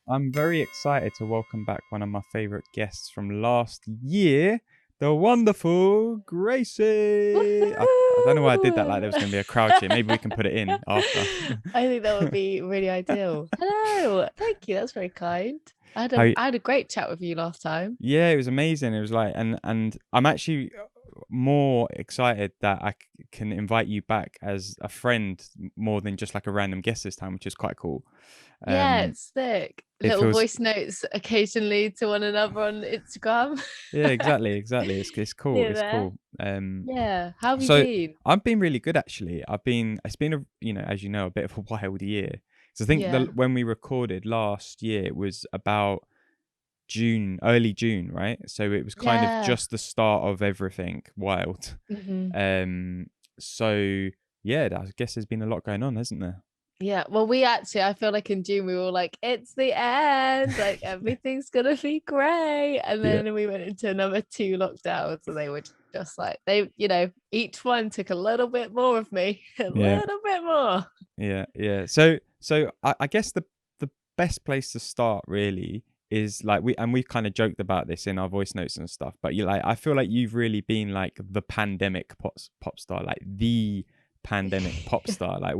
I'm very excited to welcome back one of my favorite guests from last year, the wonderful Gracey. I don't know why I did that like there was going to be a crowd cheer. Maybe we can put it in after. I think that would be really ideal. Hello, thank you. That's very kind. I had How? a I had a great chat with you last time. Yeah, it was amazing. It was like, and I'm actually more excited that can invite you back as a friend more than just like a random guest this time, which is quite cool. Yeah, Um, it's sick. it Little feels voice notes occasionally to one another on Instagram. Yeah, exactly. It's cool. Here It's there. cool. Yeah. How have you So been? I've been really good actually. It's been as you know, a bit of a wild year. So I think Yeah. when we recorded last year, it was about June, early June, right? So it was kind of Yeah. just the start of everything wild. hmm Um, so yeah, I guess there's been a lot going on, hasn't there? Yeah. Well, I feel like in June we were like, it's the end, like everything's gonna be great. And Yeah, then we went into another two lockdowns, and they were just like each one took a little bit more of me, a yeah, little bit more. yeah. So I guess the best place to start really is like we've kind of joked about this in our voice notes and stuff, but you like I feel like you've really been like the pandemic pop star, like the pandemic pop star. Like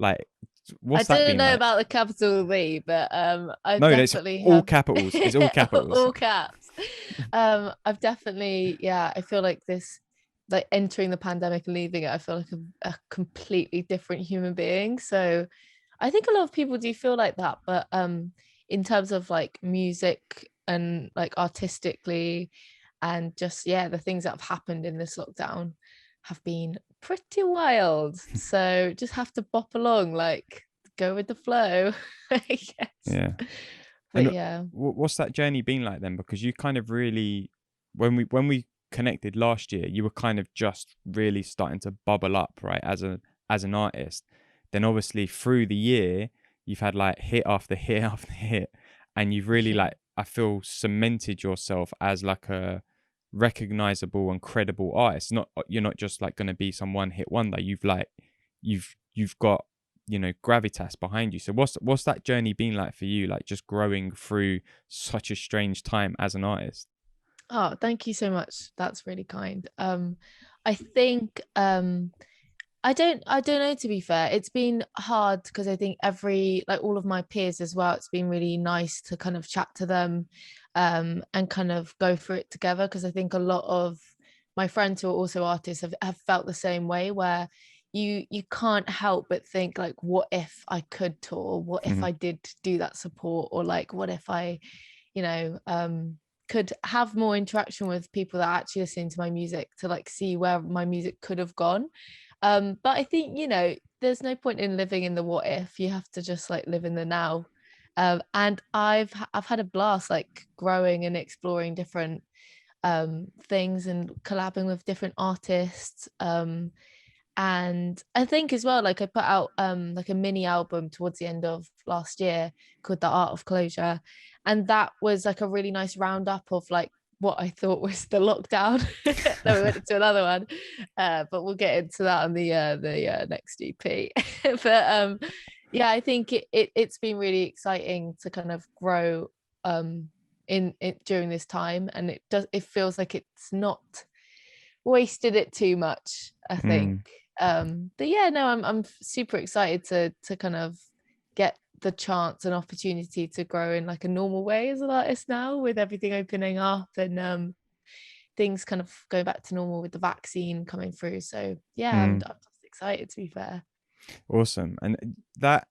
I what's that didn't been know like? about the capital V, but I No, it's definitely all have capitals. It's all capitals. all caps. I've definitely, yeah, I feel like this, like entering the pandemic and leaving it, I feel like a completely different human being. So I think a lot of people do feel like that, but in terms of like music and like artistically and just the things that have happened in this lockdown have been pretty wild. So just have to bop along, like go with the flow, I guess. Yeah. But And yeah. what's that journey been like then? Because you kind of really, when we connected last year, you were kind of just really starting to bubble up, right? As an artist. Then obviously through the year, you've had like hit after hit after hit, and you've really Yeah. like I feel cemented yourself as like a recognizable and credible artist. Not You're not just like going to be some one hit wonder. You've got gravitas behind you. So what's that journey been like for you, like just growing through such a strange time as an artist? Oh, thank you so much. That's really kind. I think I don't know, to be fair. It's been hard because I think all of my peers as well, it's been really nice to kind of chat to them and kind of go through it together, because I think a lot of my friends who are also artists have felt the same way, where you can't help but think like, what if I could tour? What if Mhm. I did do that support? Or like, what if I, you know, could have more interaction with people that are actually listening to my music, to like see where my music could have gone. But I think, there's no point in living in the what if. You have to just like live in the now. And I've had a blast like growing and exploring different things and collabing with different artists. And I think as well, like I put out like a mini album towards the end of last year called The Art of Closure. And that was like a really nice roundup of like what I thought was the lockdown. Then we went into another one. But we'll get into that on the next EP. But yeah, I think it's been really exciting to kind of grow in it during this time. And it feels like it's not wasted it too much, I think. Mm. But yeah, no, I'm super excited to kind of get the chance and opportunity to grow in like a normal way as an artist now, with everything opening up and things kind of going back to normal with the vaccine coming through. So yeah, I'm Mm. just excited, to be fair. Awesome. And that,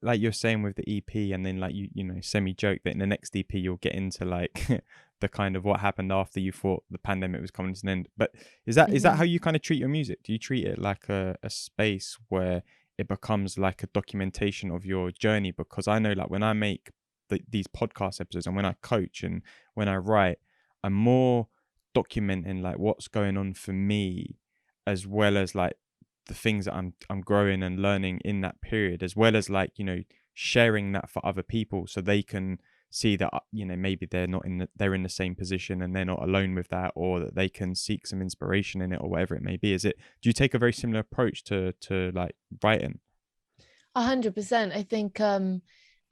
like you're saying with the EP, and then like semi joke that in the next EP you'll get into like the kind of what happened after you thought the pandemic was coming to an end. But is that how Mhm. you kind of treat your music? Do you treat it like a space where it becomes like a documentation of your journey? Because I know like when I make these podcast episodes and when I coach and when I write, I'm more documenting like what's going on for me, as well as like the things that I'm growing and learning in that period, as well as like sharing that for other people so they can see that maybe they're in the same position and they're not alone with that, or that they can seek some inspiration in it, or whatever it may be. Do you take a very similar approach to like writing? 100%. I think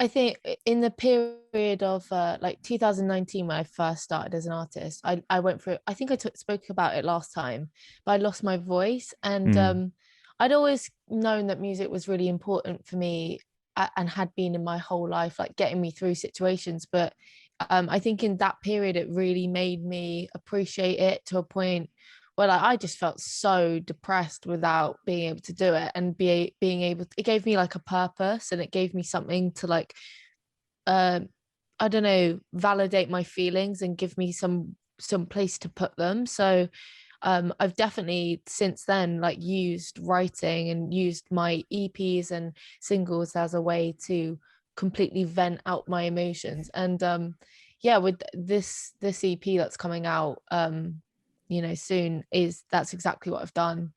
I think in the period of like 2019 when I first started as an artist, I went through, I think spoke about it last time, but I lost my voice. And Mm, I'd always known that music was really important for me, and had been in my whole life, like getting me through situations. But I think in that period, it really made me appreciate it to a point where like, I just felt so depressed without being able to do it, and being able to, it gave me like a purpose, and it gave me something to like uh, I don't know, validate my feelings and give me some place to put them. So I've definitely since then like used writing and used my EPs and singles as a way to completely vent out my emotions. And yeah, with this EP that's coming out soon, is that's exactly what I've done.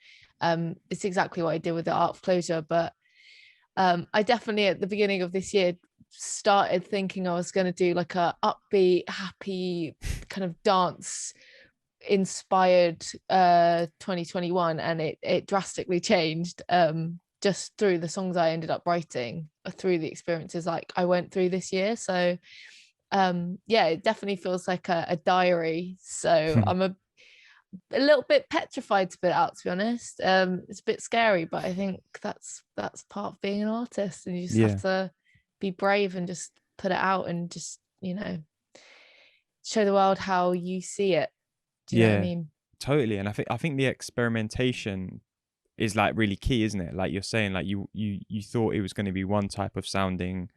It's exactly what I did with the Art of Closure. But I definitely at the beginning of this year started thinking I was going to do like a upbeat, happy kind of dance inspired 2021, and it drastically changed just through the songs I ended up writing, through the experiences like I went through this year. So yeah, it definitely feels like a diary. So I'm a little bit petrified to put it out, to be honest. It's a bit scary, but I think that's part of being an artist, and you just have yeah, to be brave and just put it out, and just show the world how you see it. Do you know what I yeah, mean? totally. And I think the experimentation is like really key, isn't it? Like you're saying, like you thought it was going to be one type of sounding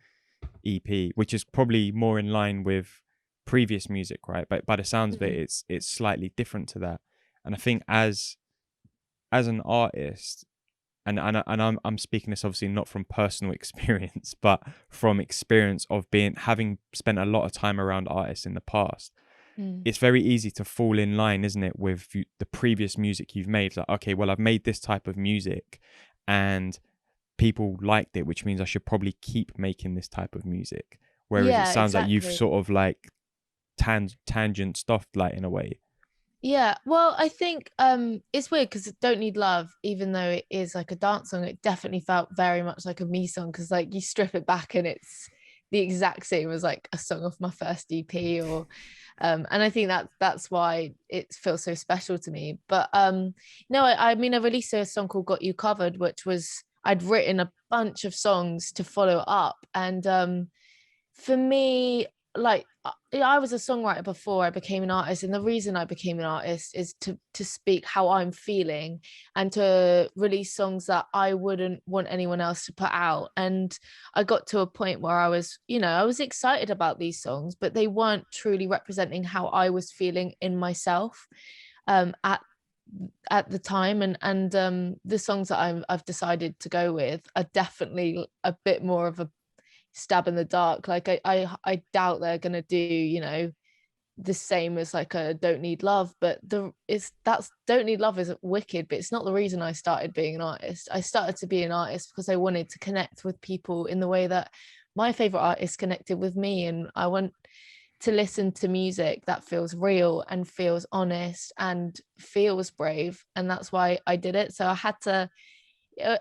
EP, which is probably more in line with previous music, right? But by the sounds of it, Mm. it's slightly different to that. And I think as an artist, and I'm speaking this obviously not from personal experience, but from experience of having spent a lot of time around artists in the past. Mm. It's very easy to fall in line, isn't it, with the previous music you've made. Like, okay, well, I've made this type of music, and people liked it, which means I should probably keep making this type of music. Whereas it Yeah, sounds like you've exactly. sort of like tangent stuff, like in a way. Yeah, well, I think it's weird because Don't Need Love, even though it is like a dance song, it definitely felt very much like a me song, because like you strip it back and it's the exact same as like a song off my first EP. Or and I think that's why it feels so special to me. But no, I mean, I released a song called Got You Covered, which was, I'd written a bunch of songs to follow up. And for me, like I was a songwriter before I became an artist, and the reason I became an artist is to speak how I'm feeling, and to release songs that I wouldn't want anyone else to put out. And I got to a point where I was excited about these songs, but they weren't truly representing how I was feeling in myself at the time. And the songs that I've decided to go with are definitely a bit more of a stab in the dark. Like I doubt they're gonna do, the same as like a Don't Need Love. But that's Don't Need Love is wicked, but it's not the reason I started being an artist. I started to be an artist because I wanted to connect with people in the way that my favorite artists connected with me. And I want to listen to music that feels real and feels honest and feels brave. And that's why I did it. So I had to,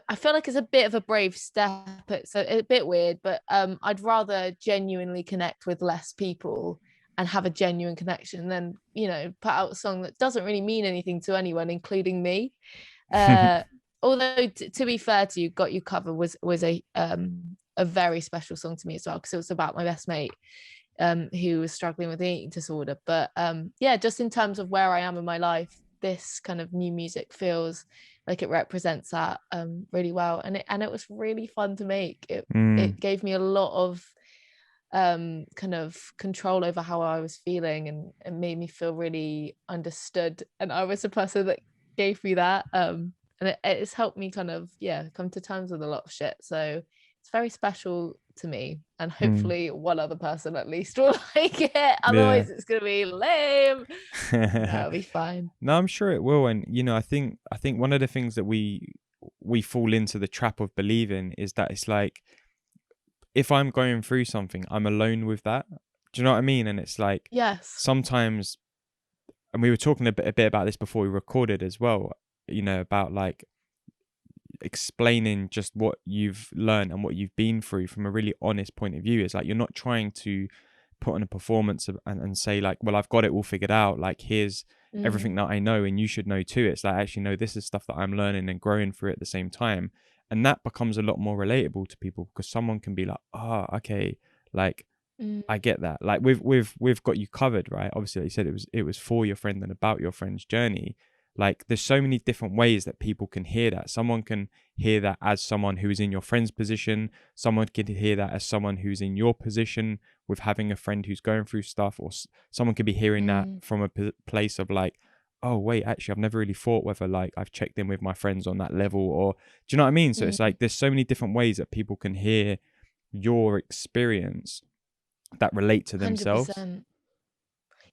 I feel like it's a bit of a brave step. It's a bit weird, but I'd rather genuinely connect with less people and have a genuine connection than, put out a song that doesn't really mean anything to anyone, including me. Uh, Although to be fair to you, Got You Covered was a very special song to me as well, because it was about my best mate who was struggling with an eating disorder. But yeah, just in terms of where I am in my life, this kind of new music feels like it represents that really well. And it was really fun to make. It Mm, gave me a lot of kind of control over how I was feeling, and it made me feel really understood. And I was the person that gave me that. And it's helped me kind of, yeah, come to terms with a lot of shit. So it's very special to me, and mm, hopefully one other person at least will like it. yeah. Otherwise it's gonna be lame. No, it'll be fine. No, I'm sure it will. And I think one of the things that we fall into the trap of believing is that it's like, if I'm going through something, I'm alone with that. Do you know what I mean? And it's like Yes. sometimes, and we were talking a bit about this before we recorded as well, about like explaining just what you've learned and what you've been through from a really honest point of view. It's like you're not trying to put on a performance and say like, well, I've got it all figured out, like here's everything that I know and you should know too. It's like, actually, no, this is stuff that I'm learning and growing through at the same time. And that becomes a lot more relatable to people, because someone can be like, okay, like I get that. Like we've got you covered, right? Obviously, like you said, it was for your friend and about your friend's journey. Like there's so many different ways that people can hear that. Someone can hear that as someone who's in your friend's position. Someone can hear that as someone who's in your position with having a friend who's going through stuff, or someone could be hearing that from a place of like, oh wait, actually I've never really thought whether like I've checked in with my friends on that level, or do you know what I mean? So it's like there's so many different ways that people can hear your experience that relate to themselves. 100%.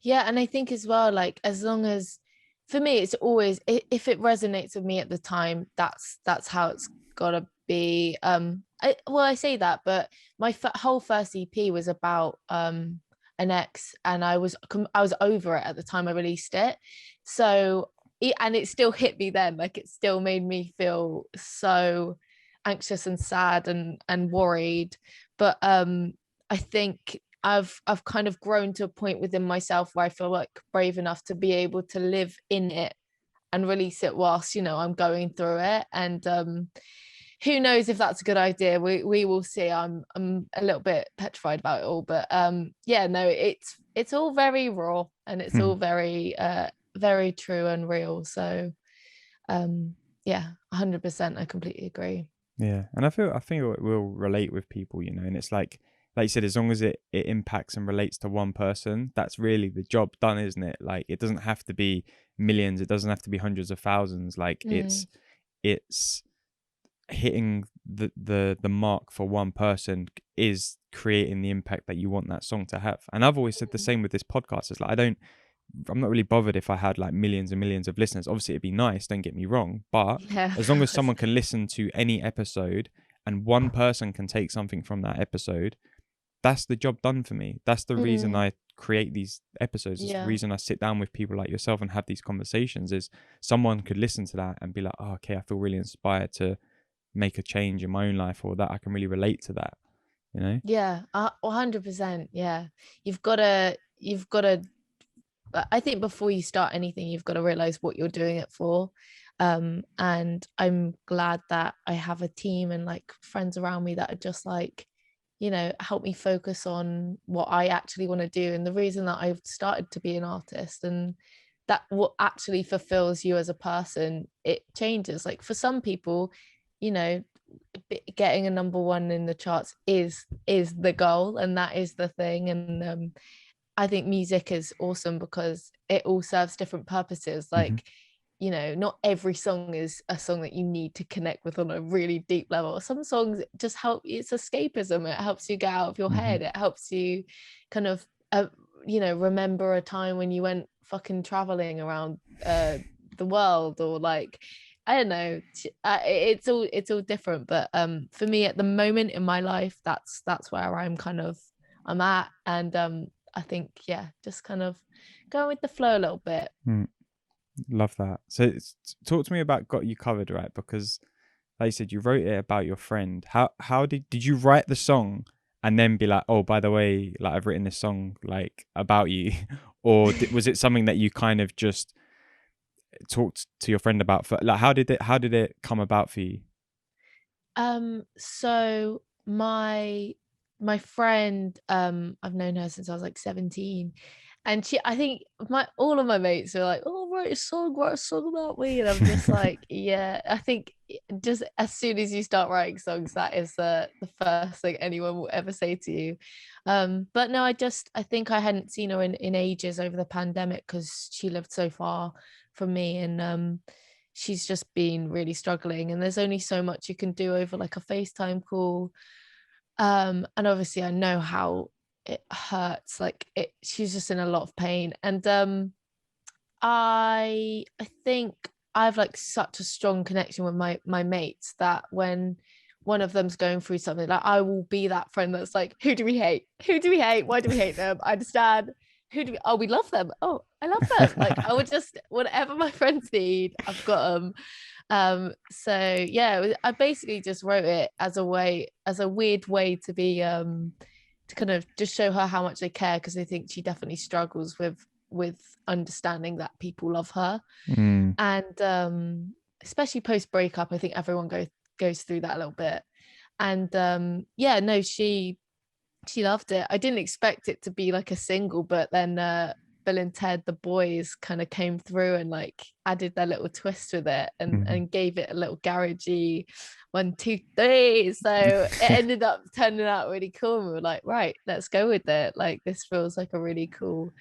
Yeah, and I think as well, like as long as, for me, it's always, if it resonates with me at the time, that's how it's gotta be. I say that, but my whole first EP was about an ex, and I was over it at the time I released it. So and it still hit me then, like it still made me feel so anxious and sad and worried. But I think I've kind of grown to a point within myself where I feel like brave enough to be able to live in it and release it whilst, I'm going through it. And who knows if that's a good idea. We will see. I'm a little bit petrified about it all, but yeah, no, it's all very raw, and it's all very very true and real. So yeah, 100%, I completely agree. Yeah, and I think it will relate with people, and it's like you said, as long as it impacts and relates to one person, that's really the job done, isn't it? Like it doesn't have to be millions, it doesn't have to be hundreds of thousands. Like it's hitting the mark for one person is creating the impact that you want that song to have. And I've always said the same with this podcast. It's like I'm not really bothered if I had like millions and millions of listeners. Obviously it'd be nice, don't get me wrong, but Yeah, as long as someone can listen to any episode and one person can take something from that episode, that's the job done for me. That's the reason I create these episodes. It's the yeah. reason I sit down with people like yourself and have these conversations, is someone could listen to that and be like, oh, okay, I feel really inspired to make a change in my own life, or that I can really relate to that, Yeah, 100%. Yeah, you've got to I think before you start anything, you've got to realize what you're doing it for. And I'm glad that I have a team and like friends around me that are just like, help me focus on what I actually want to do. And the reason that I've started to be an artist, and that what actually fulfills you as a person, it changes. Like for some people, you know, getting a number one in the charts is the goal, and that is the thing. And I think music is awesome because it all serves different purposes. Like, not every song is a song that you need to connect with on a really deep level. Some songs just help, it's escapism. It helps you get out of your head. It helps you kind of, remember a time when you went fucking traveling around the world, or like, I don't know. It's all different. But for me at the moment in my life, that's where I'm at. And I think, yeah, just kind of going with the flow a little bit. Love that. So talk to me about Got You Covered, right? Because like you said, you wrote it about your friend. How did you write the song and then be like, oh, by the way, like I've written this song like about you? Or was it something that you kind of just talked to your friend about? Like how did it come about for you? So my friend, I've known her since I was like 17, and I think all of my mates are like, oh, write a song about me, and I'm just like, yeah. I think just as soon as you start writing songs, that is the first thing anyone will ever say to you. But no, I think I hadn't seen her in ages over the pandemic because she lived so far from me, and she's just been really struggling, and there's only so much you can do over like a FaceTime call. And obviously I know how it hurts, like she's just in a lot of pain. And I think I've like such a strong connection with my mates that when one of them's going through something, like I will be that friend that's like, who do we hate, why do we hate them, I understand. Oh, we love them, oh, I love them. Like I would just, whatever my friends need, I've got them. So yeah, I basically just wrote it as a weird way to be to kind of just show her how much I care, because I think she definitely struggles with understanding that people love her. Mm. And especially post breakup, I think everyone goes through that a little bit. And yeah, no, she loved it. I didn't expect it to be like a single, but then Bill and Ted, the boys, kind of came through and like added their little twist with it, and gave it a little garagey 1, 2, 3. So it ended up turning out really cool. And we were like, right, let's go with it. Like, this feels like a really cool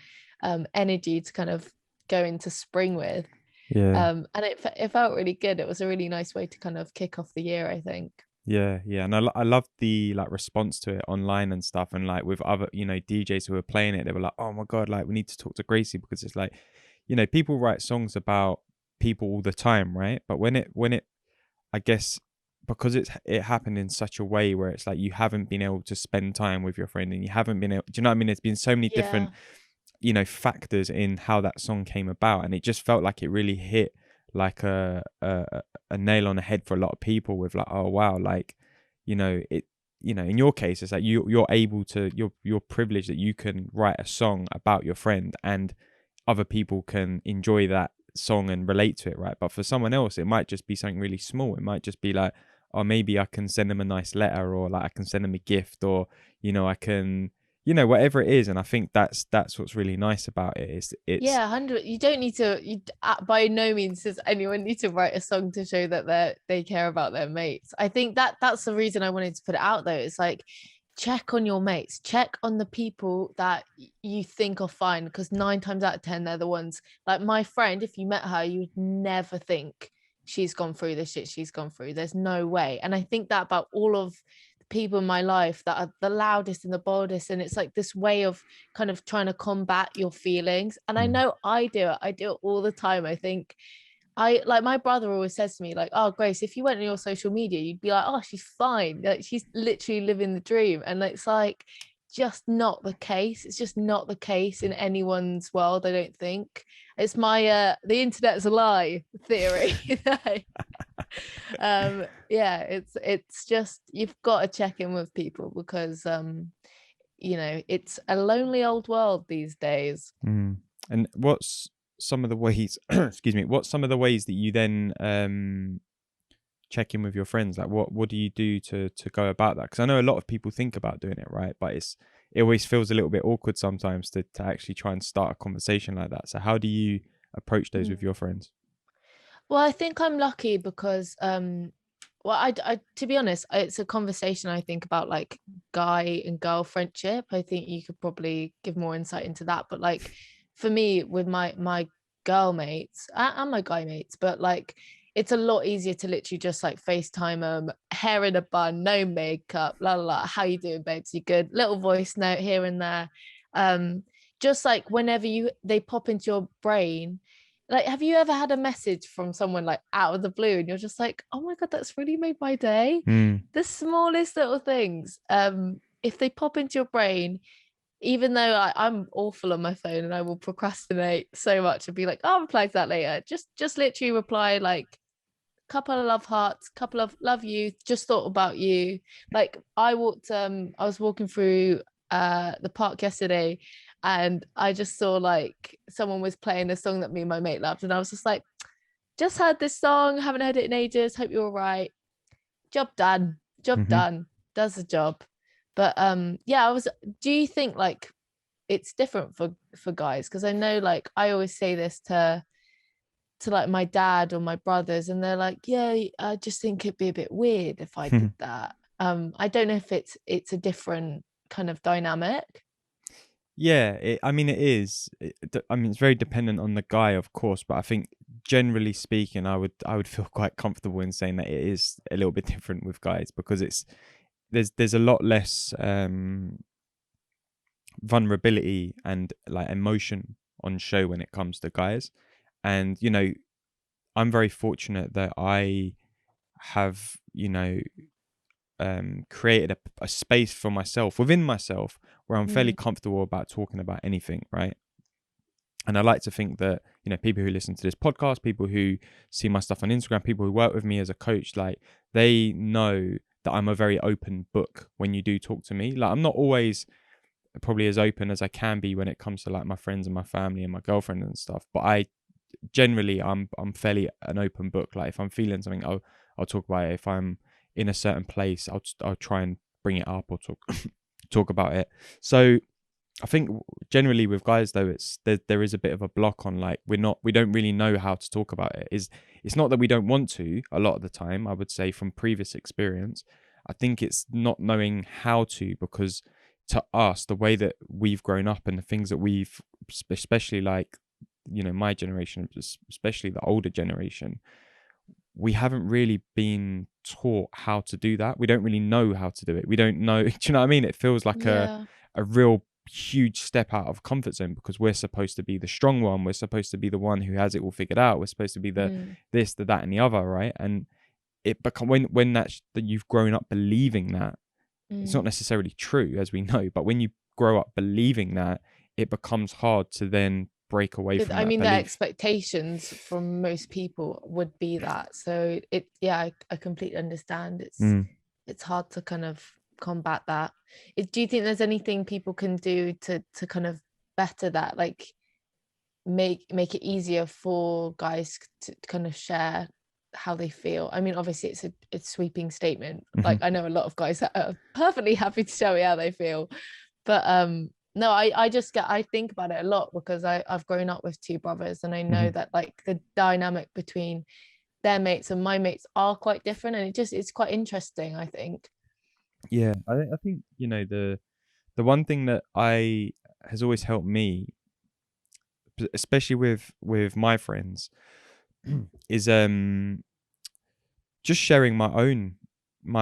energy to kind of go into spring with. Yeah. And it felt really good. It was a really nice way to kind of kick off the year, I think. Yeah, yeah, and I love the like response to it online and stuff, and like with other DJs who were playing it, they were like, "Oh my god, like we need to talk to Gracey," because it's like, people write songs about people all the time, right? But when it I guess because it happened in such a way where it's like you haven't been able to spend time with your friend, and you haven't been able, do you know what I mean? There's been so many different Yeah. factors in how that song came about, and it just felt like it really hit like a nail on the head for a lot of people with like, oh wow, like it in your case it's like you're able to, you're privileged that you can write a song about your friend and other people can enjoy that song and relate to it, right? But for someone else it might just be something really small. It might just be like, oh, maybe I can send them a nice letter, or like I can send them a gift, or I can, whatever it is. And I think that's what's really nice about it, is it's Yeah, 100. You don't need to. By no means does anyone need to write a song to show that they care about their mates. I think that's the reason I wanted to put it out, though. It's like, check on your mates, check on the people that you think are fine, because 9 times out of 10 they're the ones. Like my friend, if you met her, you would never think she's gone through the shit she's gone through. There's no way. And I think that about all of the people in my life that are the loudest and the boldest. And it's like this way of kind of trying to combat your feelings. And I mm, know I do it all the time. I think I like, my brother always says to me, like, oh, Grace, if you went on your social media, you'd be like, oh, she's fine. Like, she's literally living the dream. And it's like, just not the case. It's just not the case in anyone's world, I don't think. It's my the internet's a lie theory. Yeah, it's just, you've got to check in with people, because it's a lonely old world these days. mm. And what's some of the ways excuse me, what's some of the ways that you then check in with your friends? Like what do you do to go about that? Because I know a lot of people think about doing it, right? But it always feels a little bit awkward sometimes to actually try and start a conversation like that. So how do you approach those with Mm. your friends? Well, I think I'm lucky because well, I to be honest, it's a conversation I think about, like guy and girl friendship. I think you could probably give more insight into that. But like for me, with my girl mates and my guy mates, but like it's a lot easier to literally just like FaceTime them, hair in a bun, no makeup, la la la. How you doing, babes? You good? Little voice note here and there. Um, just like whenever they pop into your brain, like, have you ever had a message from someone like out of the blue and you're just like, oh my God, that's really made my day? Mm. The smallest little things. If they pop into your brain, even though I'm awful on my phone and I will procrastinate so much and be like, I'll reply to that later. Just literally reply like couple of love hearts, couple of love you, just thought about you. Like I was walking through the park yesterday, and I just saw like someone was playing a song that me and my mate loved, and I was just like, just heard this song, haven't heard it in ages, hope you're all right. Job done. Job Mm-hmm. done. Does the job. But yeah, do you think like it's different for guys? Because I know, like, I always say this to like my dad or my brothers, and they're like, yeah, I just think it'd be a bit weird if I did that. I don't know if it's a different kind of dynamic. Yeah, I mean, it is. I mean, it's very dependent on the guy, of course, but I think generally speaking, I would feel quite comfortable in saying that it is a little bit different with guys, because there's a lot less vulnerability and like emotion on show when it comes to guys. And I'm very fortunate that I have created a space for myself within myself where I'm fairly Mm. comfortable about talking about anything, right? And I like to think that, you know, people who listen to this podcast, people who see my stuff on Instagram, people who work with me as a coach, like they know that I'm a very open book when you do talk to me. Like I'm not always probably as open as I can be when it comes to like my friends and my family and my girlfriend and stuff. But I generally I'm fairly an open book. Like if I'm feeling something, I'll talk about it. If I'm in a certain place, I'll try and bring it up or talk about it. So I think generally with guys though, there is a bit of a block on like we don't really know how to talk about it. It's not that we don't want to a lot of the time. I would say from previous experience, I think it's not knowing how to, because to us the way that we've grown up and the things that we've, especially like, you know, my generation, especially the older generation, we haven't really been taught how to do that. We don't really know how to do it. We don't know. Do you know what I mean? It feels like Yeah. a real huge step out of comfort zone, because we're supposed to be the strong one. We're supposed to be the one who has it all figured out. We're supposed to be the Mm. this, the that, and the other, right? And it become when that's that you've grown up believing that, it's not Mm. necessarily true, as we know, but when you grow up believing that, it becomes hard to then break away from I that mean, the belief. expectations from most people would be that. So yeah, I completely understand. Mm. It's hard to kind of combat that. Do you think there's anything people can do to kind of better that, like make it easier for guys to kind of share how they feel? I mean, obviously it's a sweeping statement. Hmm. Like I know a lot of guys that are perfectly happy to show me how they feel, but no, I think about it a lot because I've grown up with two brothers, and I know Hmm. that like the dynamic between their mates and my mates are quite different, and it's quite interesting, I think. Yeah, I think, you know, the one thing that I has always helped me, especially with my friends, is just sharing my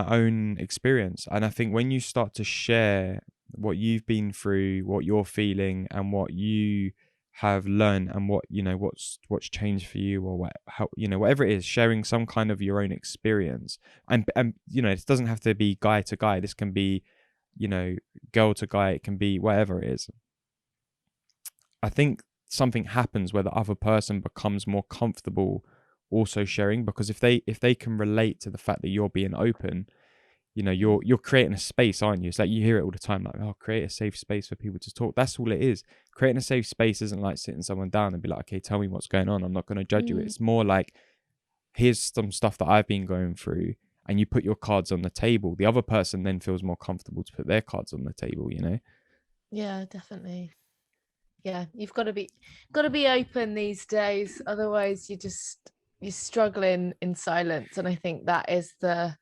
own experience. And I think when you start to share what you've been through, what you're feeling, and what you have learned, and what, you know, what's changed for you, or what, how, you know, whatever it is, sharing some kind of your own experience. And you know, it doesn't have to be guy to guy. This can be, you know, girl to guy. It can be whatever it is. I think something happens where the other person becomes more comfortable also sharing, because if they can relate to the fact that you're being open, you know, Mm. you're creating a space, aren't you? It's like you hear it all the time, like, oh, create a safe space for people to talk. That's all it is. Creating a safe space isn't like sitting someone down and be like, okay, tell me what's going on, I'm not going to judge you. Mm. It's more like, here's some stuff that I've been going through, and you put your cards on the table. The other person then feels more comfortable to put their cards on the table, you know. Yeah, definitely. Yeah, you've got to be open these days, otherwise you're struggling in silence, and I think that is the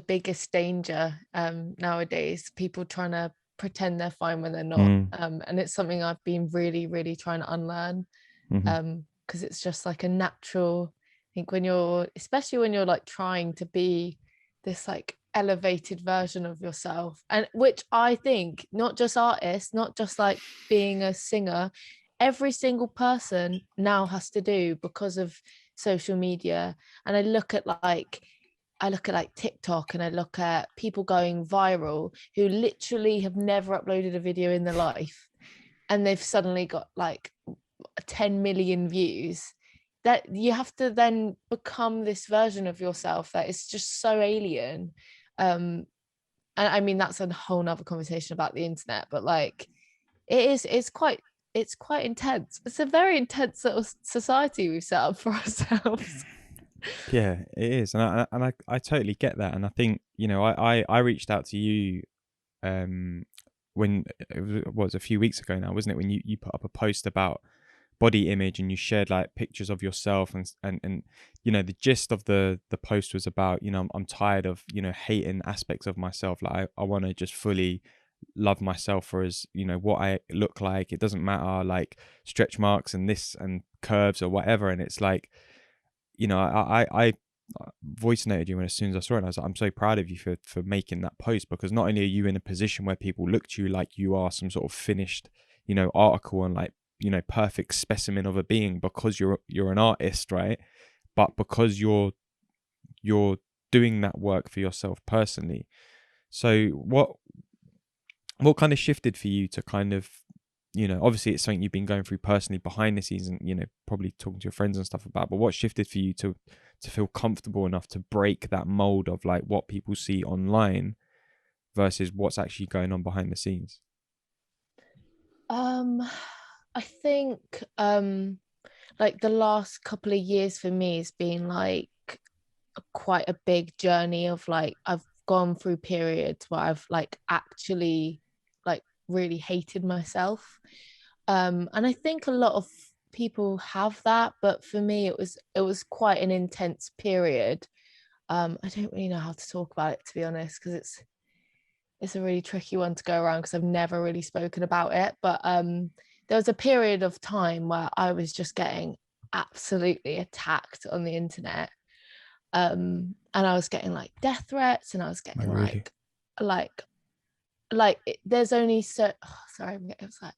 biggest danger nowadays, people trying to pretend they're fine when they're not. Mm. And it's something I've been really trying to unlearn, Hmm. because it's just like a natural, I think, when you're, especially when you're like trying to be this like elevated version of yourself, and which I think not just artists, not just like being a singer, every single person now has to do because of social media. And I look at like TikTok, and I look at people going viral who literally have never uploaded a video in their life, and they've suddenly got like 10 million views. That you have to then become this version of yourself that is just so alien. And I mean, that's a whole nother conversation about the internet, but like it's quite intense. It's a very intense sort of society we've set up for ourselves. Yeah, it is, and I totally get that, and I think, you know, I reached out to you when it was a few weeks ago now, wasn't it, when you put up a post about body image, and you shared like pictures of yourself, and you know, the gist of the post was about, you know, I'm tired of, you know, hating aspects of myself. Like I want to just fully love myself for, as, you know, what I look like. It doesn't matter like stretch marks and this and curves or whatever. And it's like, you know, I voice noted you, and as soon as I saw it, and I was like, I'm so proud of you for making that post, because not only are you in a position where people look to you like you are some sort of finished, you know, article, and like, you know, perfect specimen of a being, because you're an artist, right? But because you're doing that work for yourself personally. So what kind of shifted for you to kind of, you know, obviously it's something you've been going through personally behind the scenes and, you know, probably talking to your friends and stuff about, but what shifted for you to feel comfortable enough to break that mold of like what people see online versus what's actually going on behind the scenes? I think like the last couple of years for me has been like quite a big journey of like I've gone through periods where I've like actually like really hated myself. And I think a lot of people have that, but for me it was quite an intense period. I don't really know how to talk about it, to be honest, because it's a really tricky one to go around because I've never really spoken about it. But there was a period of time where I was just getting absolutely attacked on the internet. And I was getting like death threats, and I was Oh, getting really? like there's only so sorry, I'm getting upset.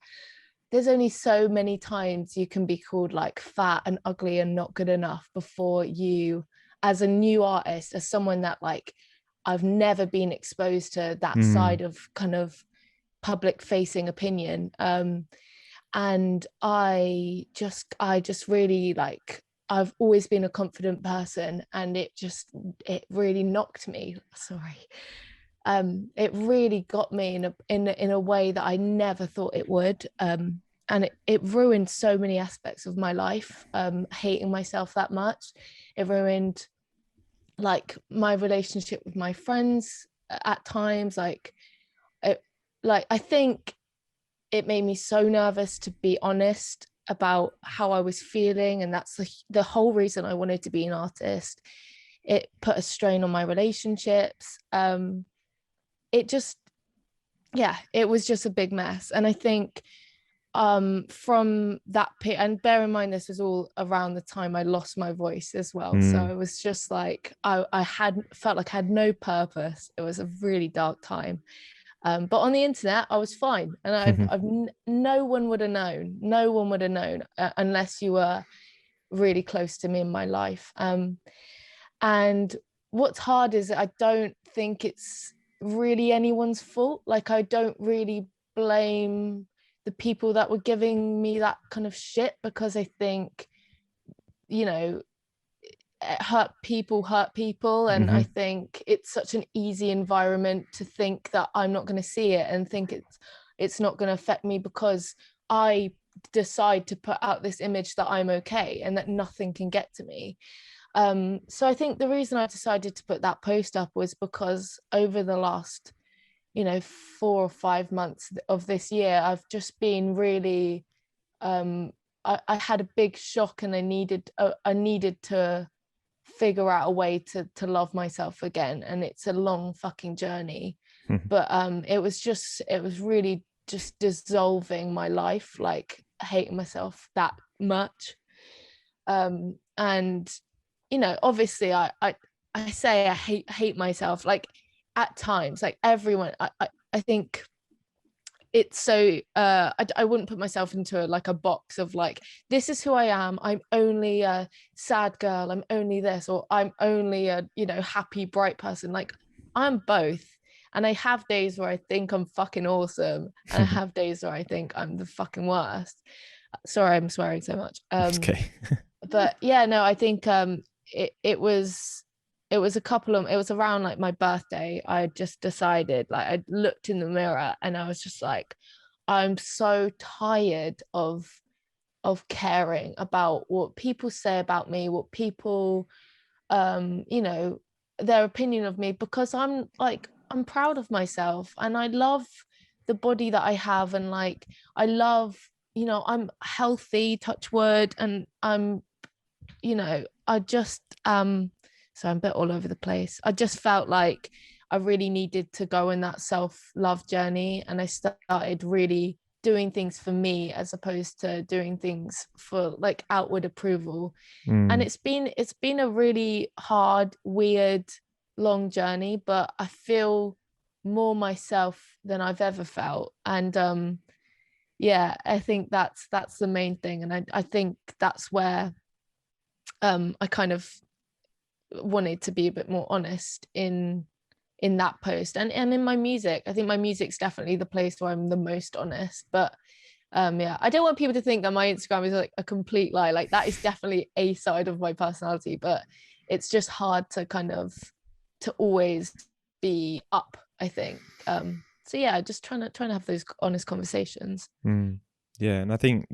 There's only so many times you can be called like fat and ugly and not good enough before you, as a new artist, as someone that like I've never been exposed to that side of kind of public facing opinion. And I just really like, I've always been a confident person, and it really knocked me. Sorry. It really got me in a way that I never thought it would. And it ruined so many aspects of my life. Hating myself that much, it ruined like my relationship with my friends at times. I think it made me so nervous to be honest about how I was feeling, and that's the whole reason I wanted to be an artist. It put a strain on my relationships. It just, yeah, it was just a big mess. And I think from that and bear in mind this was all around the time I lost my voice as well, so it was just like I had felt like I had no purpose. It was a really dark time. But on the internet I was fine, and no one would have known. No one would have known unless you were really close to me in my life. And what's hard is that I don't think it's really anyone's fault. Like, I don't really blame the people that were giving me that kind of shit, because I think, you know, hurt people. And I think it's such an easy environment to think that I'm not going to see it and think it's not going to affect me, because I decide to put out this image that I'm okay and that nothing can get to me. So I think the reason I decided to put that post up was because over the last, 4 or 5 months of this year, I've just been really, I had a big shock, and I needed to figure out a way to love myself again. And it's a long fucking journey. But it was really just dissolving my life, like hating myself that much. And obviously I say I hate myself, like at times, like everyone. I think it's so I wouldn't put myself into like a box of like, this is who I am, I'm only a sad girl, I'm only this, or I'm only a happy bright person. Like, I'm both. And I have days where I think I'm fucking awesome, and I have days where I think I'm the fucking worst. Sorry, I'm swearing so much. Okay. But yeah, no, I think it was around like my birthday. I just decided, like, I looked in the mirror and I was just like, I'm so tired of caring about what people say about me, what people their opinion of me, because I'm proud of myself, and I love the body that I have, and like I love, I'm healthy, touch wood, and I just so I'm a bit all over the place. I just felt like I really needed to go in that self-love journey, and I started really doing things for me as opposed to doing things for like outward approval. And it's been a really hard, weird, long journey, but I feel more myself than I've ever felt. And yeah, I think that's the main thing. And I think that's where I kind of wanted to be a bit more honest in that post, and in my music. I think my music's definitely the place where I'm the most honest. But Yeah, I don't want people to think that my Instagram is like a complete lie. Like that is definitely a side of my personality, but it's just hard to kind of to always be up, I think. So yeah, just trying to have those honest conversations. Yeah, and I think,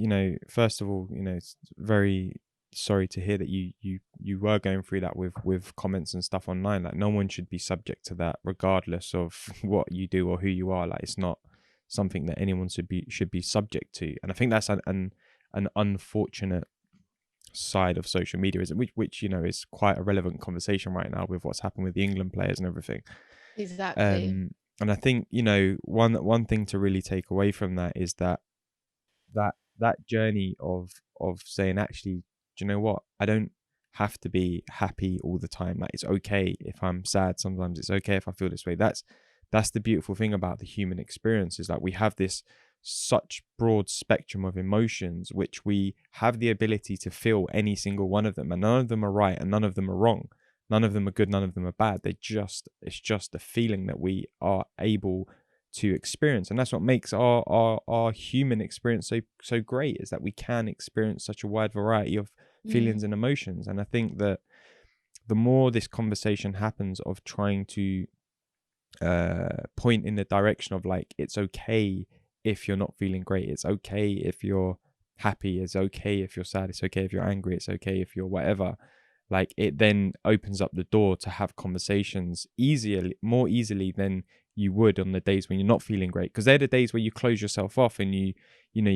first of all, it's very sorry to hear that you were going through that with comments and stuff online. Like, no one should be subject to that, regardless of what you do or who you are. Like, it's not something that anyone should be subject to. And I think that's an unfortunate side of social media, is which is quite a relevant conversation right now with what's happened with the England players and everything. Exactly. And I think, one thing to really take away from that is that journey of saying, actually, do you know what, I don't have to be happy all the time. Like, it's okay if I'm sad sometimes, it's okay if I feel this way. That's the beautiful thing about the human experience, is that we have this such broad spectrum of emotions, which we have the ability to feel any single one of them, and none of them are right and none of them are wrong, none of them are good, none of them are bad. It's just a feeling that we are able to experience, and that's what makes our human experience so great, is that we can experience such a wide variety of feelings and emotions. And I think that the more this conversation happens of trying to point in the direction of, like, it's okay if you're not feeling great, it's okay if you're happy, it's okay if you're sad, it's okay if you're angry, it's okay if you're whatever, like, it then opens up the door to have conversations more easily than you would on the days when you're not feeling great, because they're the days where you close yourself off and you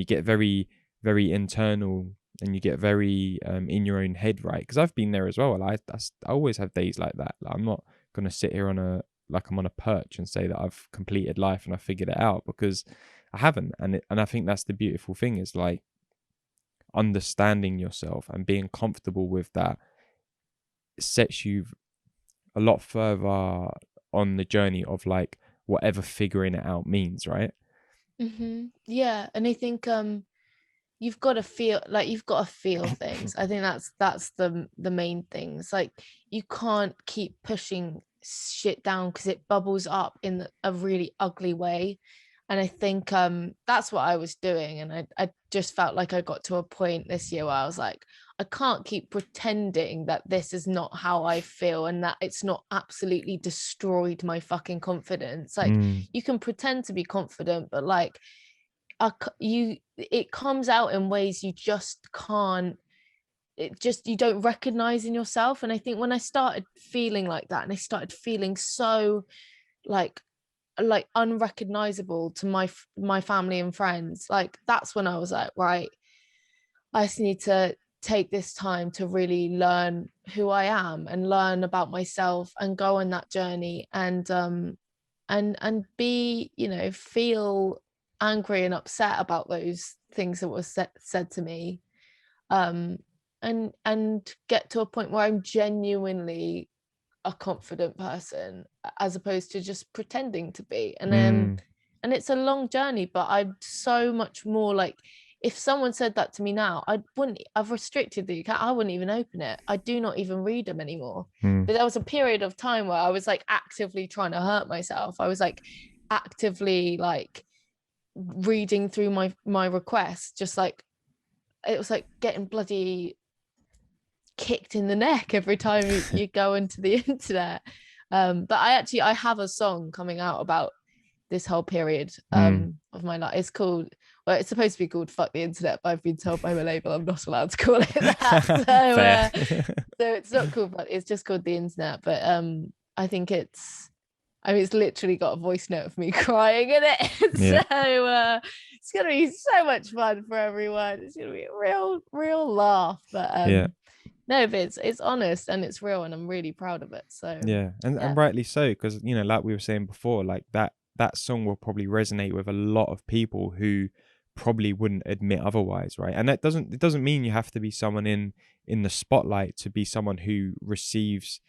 get very, very internal, and you get very in your own head, right? Because I've been there as well. I always have days like that. Like, I'm not gonna sit here like I'm on a perch and say that I've completed life and I figured it out, because I haven't. And I think that's the beautiful thing, is like understanding yourself and being comfortable with that sets you a lot further on the journey of, like, whatever figuring it out means, right? Yeah, and I think you've got to feel things. I think that's the main things. Like, you can't keep pushing shit down because it bubbles up in a really ugly way. And I think that's what I was doing, and I just felt like I got to a point this year where I was like, I can't keep pretending that this is not how I feel and that it's not absolutely destroyed my fucking confidence. Like, you can pretend to be confident, but like, it comes out in ways you just can't, you don't recognize in yourself. And I think when I started feeling like that, and I started feeling so like unrecognizable to my family and friends, like, that's when I was like, right, I just need to take this time to really learn who I am and learn about myself and go on that journey, and be, feel angry and upset about those things that were said to me, um and get to a point where I'm genuinely a confident person, as opposed to just pretending to be. And it's a long journey, but I'm so much more like, if someone said that to me now, I've restricted the account, I wouldn't even open it, I do not even read them anymore. But there was a period of time where I was like actively trying to hurt myself. I was like actively like reading through my requests, just like, it was like getting bloody kicked in the neck every time you go into the internet. But I have a song coming out about this whole period of my life. It's supposed to be called Fuck the Internet, but I've been told by my label I'm not allowed to call it that. So it's not called, but it's just called The Internet. But I think it's literally got a voice note of me crying in it. Yeah. So it's gonna be so much fun for everyone. It's gonna be a real laugh. But Yeah. no, but it's honest and it's real, and I'm really proud of it. So Yeah, and rightly so, because like we were saying before, like that song will probably resonate with a lot of people who probably wouldn't admit otherwise, right? And it doesn't mean you have to be someone in the spotlight to be someone who receives,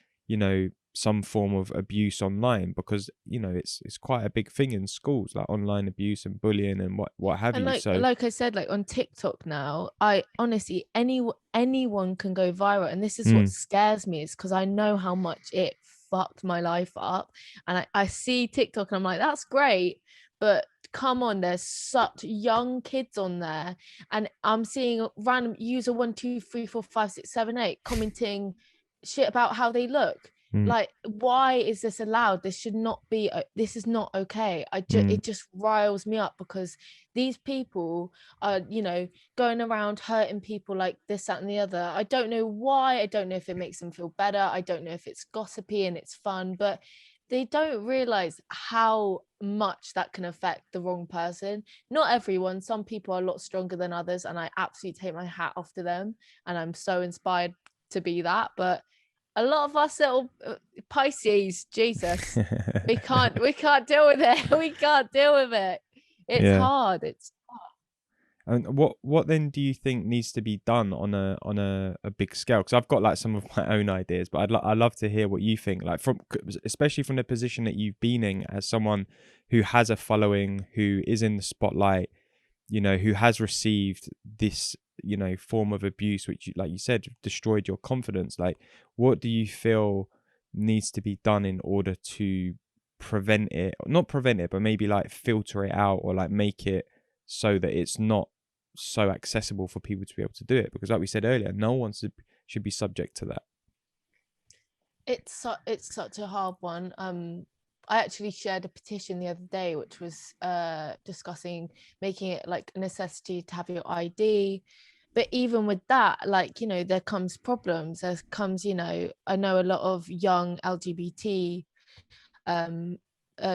some form of abuse online, because it's quite a big thing in schools, like online abuse and bullying and what have And you. So like I said, like on TikTok now, I honestly, anyone can go viral, and this is what scares me, is because I know how much it fucked my life up. And I see TikTok and I'm like, that's great, but come on, there's such young kids on there, and I'm seeing random user 1 2 3 4 5 6 7 8 commenting shit about how they look. Like, why is this allowed? This should not be, this is not okay. It just riles me up, because these people are, you know, going around hurting people like this, that, and the other. I don't know why. I don't know if it makes them feel better. I don't know if it's gossipy and it's fun, but they don't realize how much that can affect the wrong person. Not everyone. Some people are a lot stronger than others, and I absolutely take my hat off to them, and I'm so inspired to be that. But a lot of us little Pisces, Jesus, we can't deal with it. We can't deal with it. It's hard. It's And what then do you think needs to be done on a big scale? Because I've got like some of my own ideas, but I'd love to hear what you think. Like, from especially from the position that you've been in as someone who has a following, who is in the spotlight, you know, who has received this, you know, form of abuse, which, like you said, destroyed your confidence. Like, what do you feel needs to be done in order to prevent it? Not prevent it, but maybe like filter it out, or like make it so that it's not so accessible for people to be able to do it? Because like we said earlier, no one should be subject to that. It's such a hard one. I actually shared a petition the other day, which was discussing making it like a necessity to have your ID. But even with that, like, you know, there comes problems. There comes, you know, I know a lot of young LGBT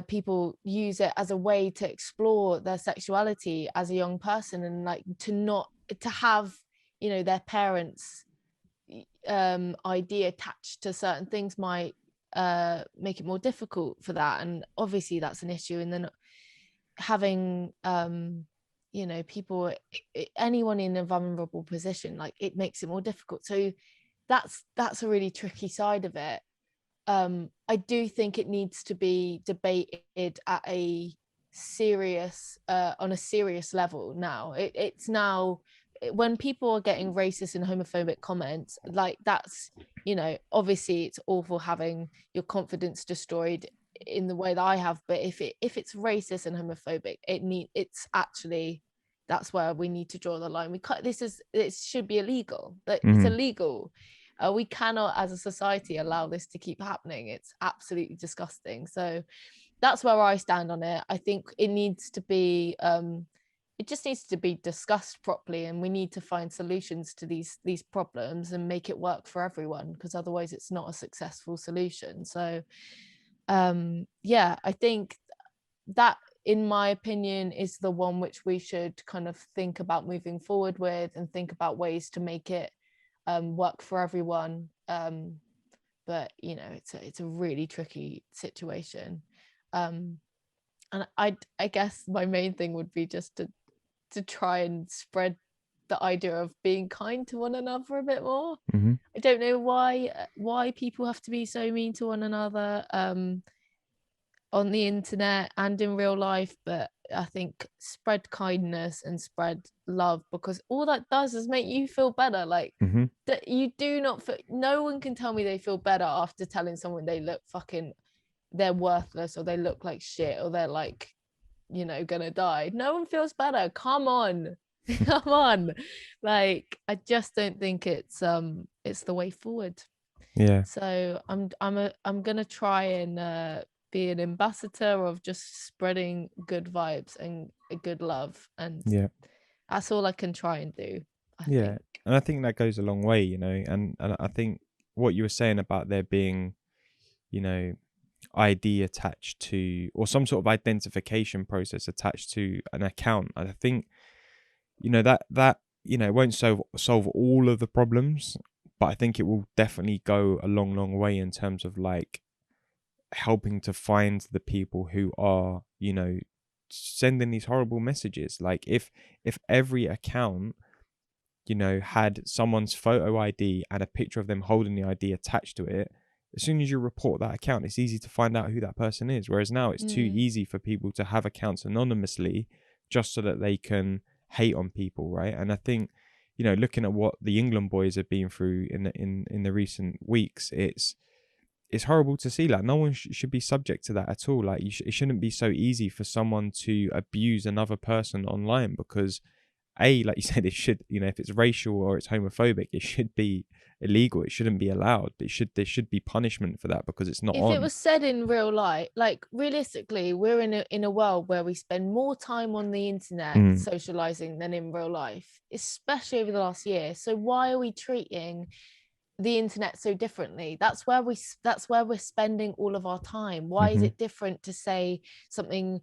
people use it as a way to explore their sexuality as a young person, and like to have, you know, their parents' ID attached to certain things might make it more difficult for that. And obviously that's an issue. And then having you know, people, anyone in a vulnerable position, like, it makes it more difficult. So that's a really tricky side of it. I do think it needs to be debated at a serious on a serious level now. It's now, when people are getting racist and homophobic comments, like, that's, you know, obviously it's awful having your confidence destroyed in the way that I have, but if it's racist and homophobic, it's actually, that's where we need to draw the line. It should be illegal. But it's illegal. We cannot, as a society, allow this to keep happening. It's absolutely disgusting. So that's where I stand on it. I think it needs to be it just needs to be discussed properly, and we need to find solutions to these problems and make it work for everyone, because otherwise it's not a successful solution. So yeah, I think that, in my opinion, is the one which we should kind of think about moving forward with, and think about ways to make it work for everyone. But you know, it's a really tricky situation. And I guess my main thing would be just to try and spread the idea of being kind to one another a bit more. I don't know why people have to be so mean to one another on the internet and in real life, but I think spread kindness and spread love, because all that does is make you feel better. Like, that you do not feel, no one can tell me they feel better after telling someone they look fucking, they're worthless, or they look like shit, or they're like, you know, gonna die. No one feels better. Come on. Come on. Like, I just don't think it's the way forward. Yeah. So I'm gonna try and be an ambassador of just spreading good vibes and good love, and that's all I can try and do, I think. And I think that goes a long way, you know, and I think what you were saying about there being, you know, ID attached to, or some sort of identification process attached to an account, I think, you know, that you know, it won't solve all of the problems, but I think it will definitely go a long way in terms of like helping to find the people who are, you know, sending these horrible messages. Like, if every account, you know, had someone's photo ID and a picture of them holding the ID attached to it, as soon as you report that account, it's easy to find out who that person is. Whereas now it's too easy for people to have accounts anonymously just so that they can hate on people, right? And I think, you know, looking at what the England boys have been through in the recent weeks, it's, it's horrible to see. Like, no one should be subject to that at all. Like, it shouldn't be so easy for someone to abuse another person online, because like you said, it should, if it's racial or it's homophobic, it should be illegal. It shouldn't be allowed. There should be punishment for that, because it's not If it on. was said in real life, like realistically, we're in a world where we spend more time on the internet socializing than in real life, especially over the last year. So why are we treating the internet so differently? That's where we're spending all of our time. Why is it different to say something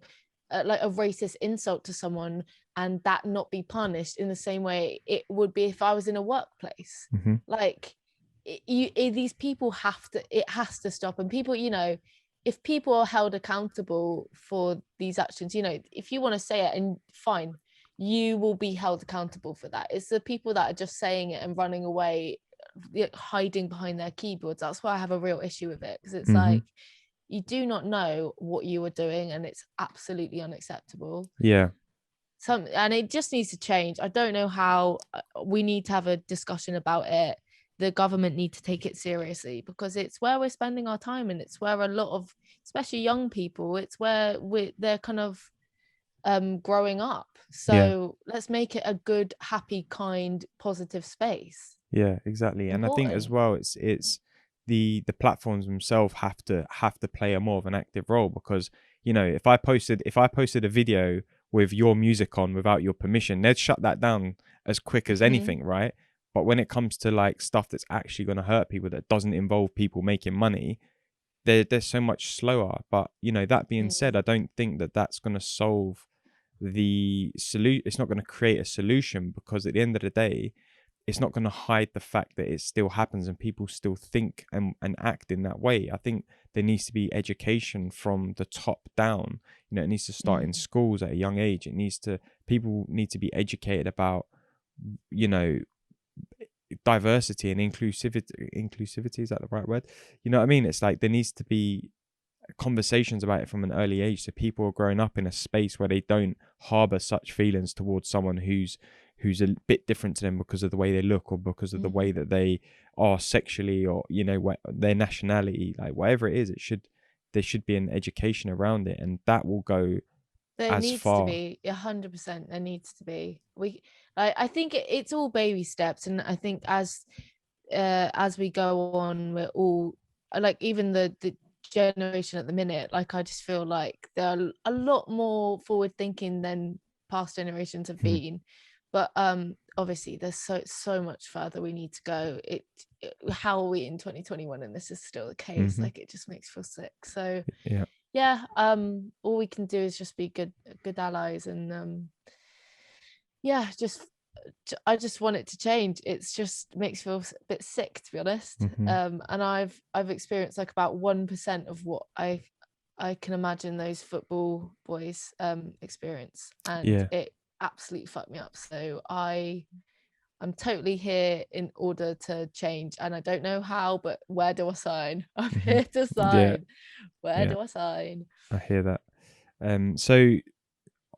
like a racist insult to someone and that not be punished in the same way it would be if I was in a workplace? Like, these people it has to stop. And people, if people are held accountable for these actions, if you want to say it, and fine, you will be held accountable for that. It's the people that are just saying it and running away, hiding behind their keyboards. That's why I have a real issue with it, because it's like, you do not know what you are doing, and it's absolutely unacceptable. Yeah. And it just needs to change. I don't know how. We need to have a discussion about it. The government need to take it seriously, because it's where we're spending our time, and it's where a lot of, especially young people, it's where they're kind of growing up. So let's make it a good, happy, kind, positive space. Yeah, exactly. And I think as Important. well, it's the platforms themselves have to play a more of an active role, because if I posted a video with your music on without your permission, they'd shut that down as quick as anything, right? But when it comes to like stuff that's actually going to hurt people, that doesn't involve people making money, they're so much slower. But that being said, I don't think that that's going to solve the solution. It's not going to create a solution, because at the end of the day, it's not going to hide the fact that it still happens and people still think and act in that way. I think there needs to be education from the top down. It needs to start in schools at a young age. People need to be educated about, diversity and inclusivity. Is that the right word? You know what I mean? It's like there needs to be conversations about it from an early age, so people are growing up in a space where they don't harbor such feelings towards someone who's a bit different to them because of the way they look, or because of the way that they are sexually, or their nationality, like whatever it is. There should be an education around it, and that will go There as needs far. to be 100%. There needs to be. I think it's all baby steps, and I think as we go on, we're all like, even the generation at the minute, like I just feel like they're a lot more forward thinking than past generations have been. But obviously there's so much further we need to go. How are we in 2021 and this is still the case? Like, it just makes me feel sick. So yeah, all we can do is just be good allies, and I just want it to change. It's just makes me feel a bit sick, to be honest. And I've experienced like about 1% of what I can imagine those football boys experience, and it absolutely fucked me up. So I'm totally here in order to change, and I don't know how, but where do I sign? I'm here to sign. Where do I sign? I hear that. So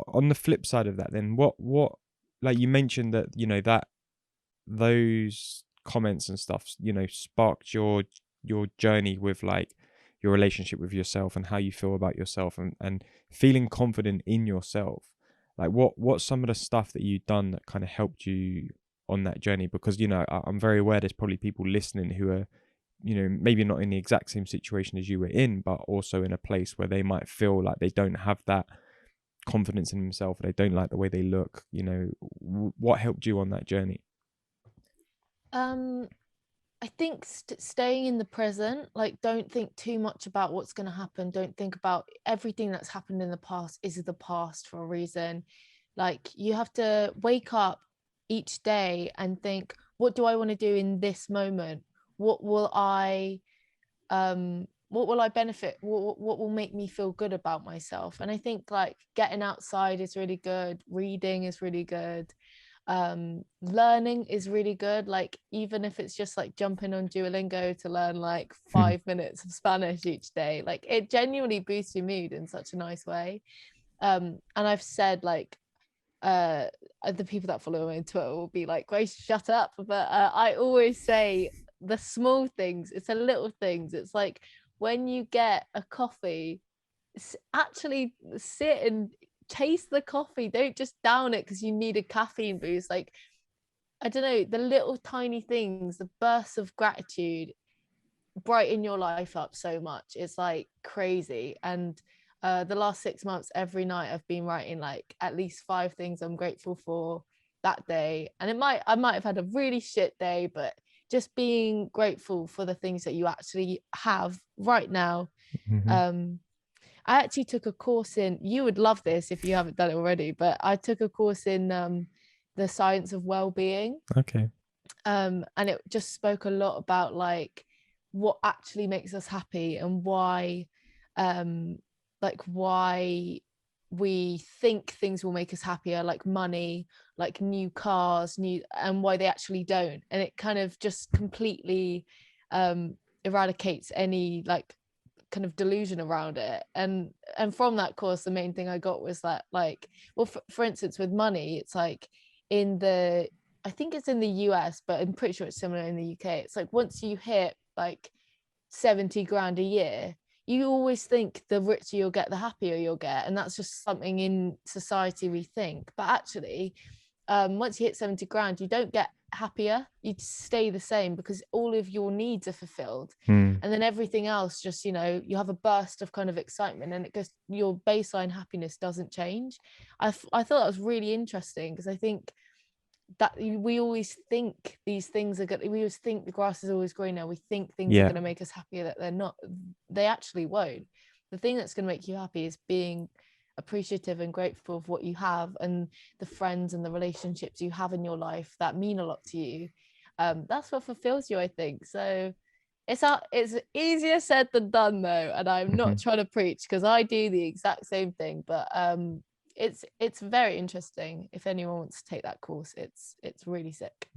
on the flip side of that, then what like you mentioned that that those comments and stuff sparked your journey with like your relationship with yourself and how you feel about yourself, and feeling confident in yourself. Like what's some of the stuff that you've done that kind of helped you on that journey? Because I'm very aware there's probably people listening who are maybe not in the exact same situation as you were in, but also in a place where they might feel like they don't have that confidence in themselves, they don't like the way they look. What helped you on that journey? I think staying in the present, like don't think too much about what's going to happen. Don't think about everything that's happened in the past is the past for a reason. Like, you have to wake up each day and think, what do I want to do in this moment? What will I benefit? What will make me feel good about myself? And I think like getting outside is really good. Reading is really good. Learning is really good. Like, even if it's just like jumping on Duolingo to learn like 5 minutes of Spanish each day, like it genuinely boosts your mood in such a nice way. And I've said like the people that follow me on Twitter will be like, Grace, shut up, but I always say the small things. It's the little things. It's like when you get a coffee, actually sit and taste the coffee. Don't just down it because you need a caffeine boost. Like, I don't know, the little tiny things, the bursts of gratitude brighten your life up so much. It's like crazy. And the last 6 months, every night I've been writing like at least 5 things I'm grateful for that day. And I might have had a really shit day, but just being grateful for the things that you actually have right now. I actually took a course in, you would love this if you haven't done it already, but I took a course in the science of well-being. Okay. And it just spoke a lot about like what actually makes us happy and why why we think things will make us happier, like money, like new cars, and why they actually don't. And it kind of just completely eradicates any like kind of delusion around it. And from that course, the main thing I got was that, like, well, for instance, with money, it's like I think it's in the US, but I'm pretty sure it's similar in the UK. It's like once you hit like 70 grand a year, you always think the richer you'll get, the happier you'll get. And that's just something in society we think. But actually, once you hit 70 grand, you don't get happier, you stay the same because all of your needs are fulfilled. And then everything else just, you know, you have a burst of kind of excitement and it goes, your baseline happiness doesn't change. I thought that was really interesting because I think that we always think these things are good. We always think the grass is always greener. We think things are going to make us happier, that they're not. They actually won't. The thing that's going to make you happy is being appreciative and grateful of what you have and the friends and the relationships you have in your life that mean a lot to you. That's what fulfills you, I think. So it's easier said than done though, and I'm not trying to preach because I do the exact same thing, but it's very interesting. If anyone wants to take that course, it's really sick.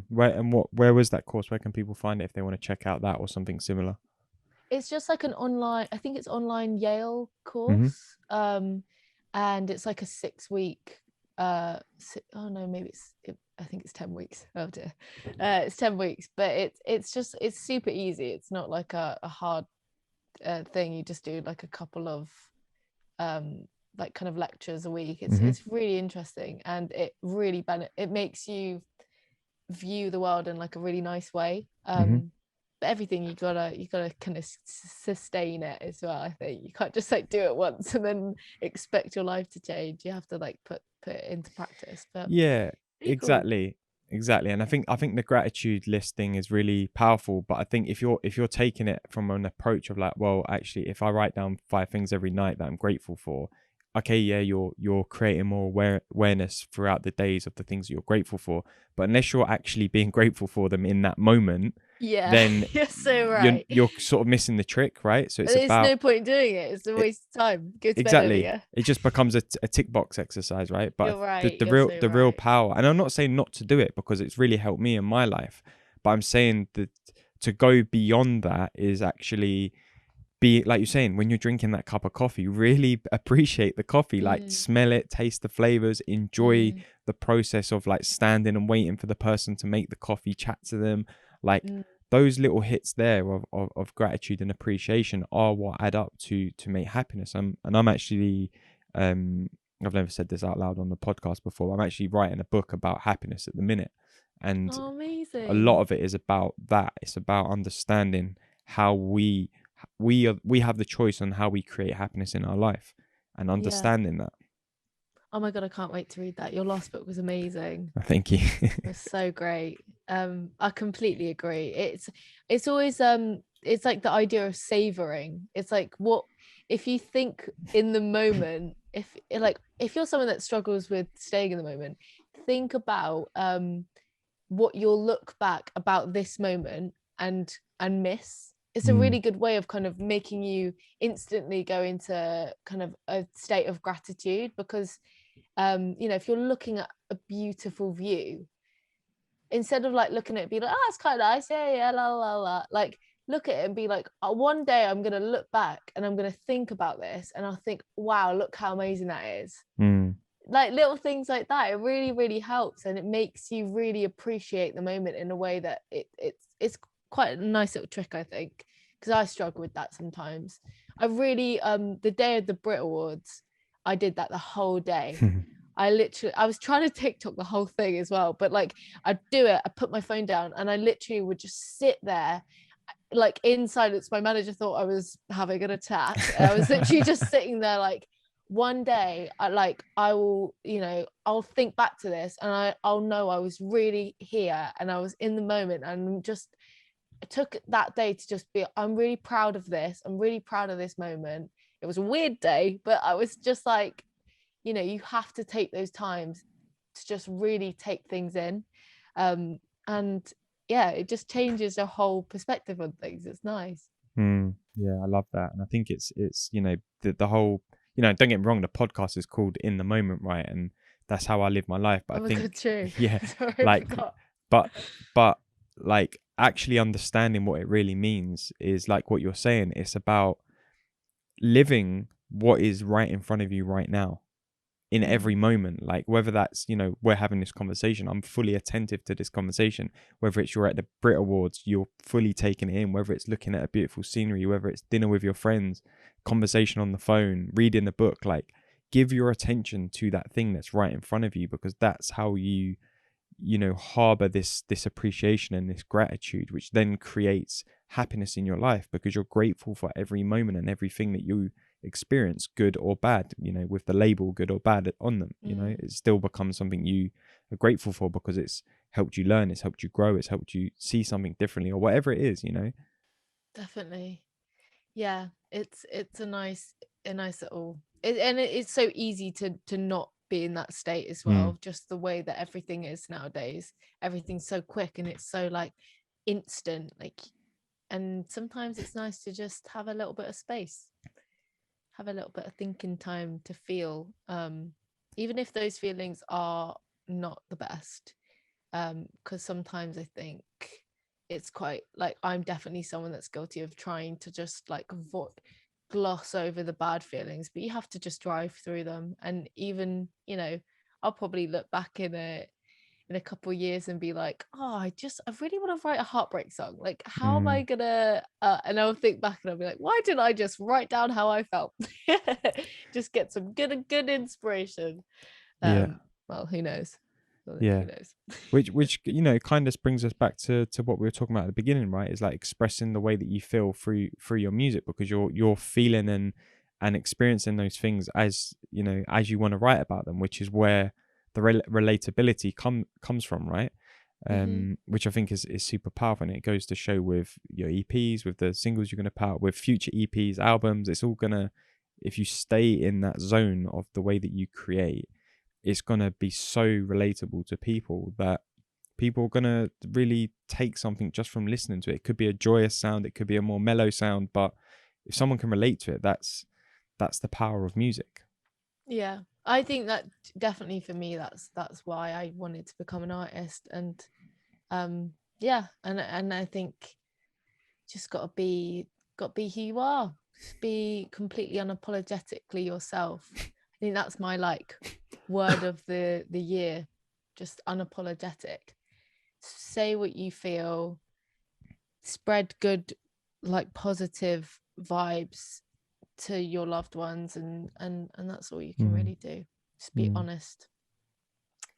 Where was that course? Where can people find it if they want to check out that or something similar? It's just like an online, I think it's online Yale course. And it's like a 6-week I think it's 10 weeks. Oh dear. It's 10 weeks, but it's super easy. It's not like a hard thing. You just do like a couple of like kind of lectures a week. It's really interesting, and it really it makes you view the world in like a really nice way. But everything you gotta kind of sustain it as well. I think you can't just like do it once and then expect your life to change. You have to like put it into practice. But yeah, exactly. And I think the gratitude listing is really powerful. But I think if you're taking it from an approach of like, well, actually, if I write down 5 things every night that I'm grateful for, okay, yeah, you're creating more awareness throughout the days of the things that you're grateful for. But unless you're actually being grateful for them in that moment, then you're so right. You're sort of missing the trick, right? So there's no point in doing it. It's a waste of time. Go to bed earlier. It just becomes a tick box exercise, right? But you're right. the real power, and I'm not saying not to do it because it's really helped me in my life, but I'm saying that to go beyond that is actually be like you're saying, when you're drinking that cup of coffee, really appreciate the coffee, like smell it, taste the flavors, enjoy the process of like standing and waiting for the person to make the coffee, chat to them, like those little hits there of gratitude and appreciation are what add up to make happiness. And I'm actually I've never said this out loud on the podcast before. I'm actually writing a book about happiness at the minute, and amazing. A lot of it is about that. It's about understanding how we have the choice on how we create happiness in our life, and understanding that. Oh my god, I can't wait to read that. Your last book was amazing. Thank you. It was so great. I completely agree. It's always it's like the idea of savoring. It's like, what if you think in the moment, if you're someone that struggles with staying in the moment, think about what you'll look back about this moment and miss. It's a really good way of kind of making you instantly go into kind of a state of gratitude, because if you're looking at a beautiful view, instead of like looking at it and be like, oh, it's kind of nice, yeah, la la la, like look at it and be like, oh, one day I'm gonna look back and I'm gonna think about this and I'll think, wow, look how amazing that is. Like little things like that, it really, really helps, and it makes you really appreciate the moment in a way that it's quite a nice little trick, I think, because I struggle with that sometimes. I really the day of the Brit Awards, I did that the whole day. I was trying to TikTok the whole thing as well, but like I'd do it, I put my phone down and I literally would just sit there like in silence. My manager thought I was having an attack. I was literally just sitting there like, one day I will, you know, I'll think back to this and I'll know I was really here and I was in the moment, and just I took that day to just be, I'm really proud of this. I'm really proud of this moment. It was a weird day, but I was just like, you know, you have to take those times to just really take things in. And yeah, it just changes your whole perspective on things. It's nice. Yeah, I love that. And I think it's you know, the whole, you know, don't get me wrong, the podcast is called In the Moment, right? And that's how I live my life. But Oh I my god, think, true. yeah, Sorry, I like, forgot. but but like actually understanding what it really means is like what you're saying. It's about living what is right in front of you right now, in every moment. Like whether that's, you know, we're having this conversation, I'm fully attentive to this conversation. Whether it's you're at the Brit Awards, you're fully taking it in. Whether it's looking at a beautiful scenery, whether it's dinner with your friends, conversation on the phone, reading a book, like give your attention to that thing that's right in front of you, because that's how you know, harbor this appreciation and this gratitude, which then creates happiness in your life, because you're grateful for every moment and everything that you experience, good or bad, you know, with the label good or bad on them. You know, it still becomes something you are grateful for because it's helped you learn, it's helped you grow, it's helped you see something differently, or whatever it is, you know. Definitely. Yeah, it's a nice little and it's so easy to not be in that state as Mm. well, just the way that everything is nowadays. Everything's so quick and it's so like instant, like, and sometimes it's nice to just have a little bit of space, have a little bit of thinking time to feel, even if those feelings are not the best. Because sometimes I think it's quite like, I'm definitely someone that's guilty of trying to just like gloss over the bad feelings, but you have to just drive through them. And even, you know, I'll probably look back in a couple of years and be like, oh, I really want to write a heartbreak song. Like, how am I Mm. gonna and I'll think back and I'll be like, why didn't I just write down how I felt? Just get some good inspiration. Yeah. Well, who knows? Well, Yeah. who knows? Which you know, kind of brings us back to what we were talking about at the beginning, right? Is like expressing the way that you feel through your music, because you're feeling and experiencing those things, as you know, as you want to write about them, which is where the relatability comes from, right? Mm-hmm. Which I think is super powerful, and it goes to show with your EPs, with the singles you're going to put out, with future EPs, albums. It's all gonna, if you stay in that zone of the way that you create, it's going to be so relatable to people that people are going to really take something just from listening to it. It could be a joyous sound, it could be a more mellow sound, but if someone can relate to it, that's the power of music. Yeah, I think that definitely for me, that's why I wanted to become an artist. And yeah, and I think just got to be who you are. Just be completely unapologetically yourself. I think that's my like word of the year. Just unapologetic. Say what you feel. Spread good, like positive vibes to your loved ones, and that's all you can Mm, really do. Just be mm. honest.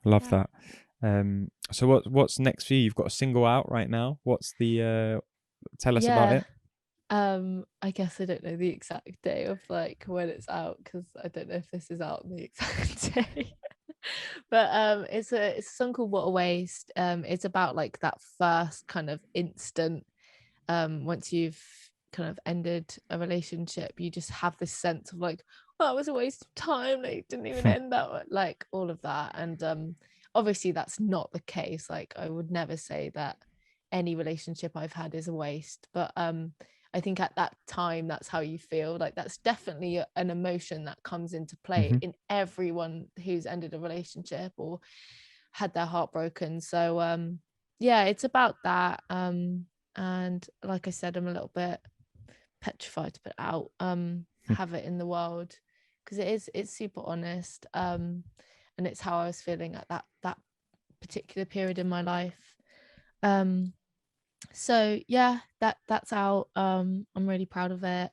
Love Yeah. that. So what's next for you? You've got a single out right now. What's the tell us about Yeah. it. I guess I don't know the exact day of like when it's out, because I don't know if this is out on the exact day. But it's a song called What a Waste. It's about like that first kind of instant, once you've kind of ended a relationship, you just have this sense of like, oh, that was a waste of time, like it didn't even end that way, like all of that. And obviously that's not the case. Like I would never say that any relationship I've had is a waste, but I think at that time that's how you feel. Like that's definitely an emotion that comes into play Hmm. in everyone who's ended a relationship or had their heart broken. So yeah, it's about that. And like I said, I'm a little bit petrified to put out, have it in the world, because it's super honest, and it's how I was feeling at that particular period in my life. um So yeah, that's out. I'm really proud of it.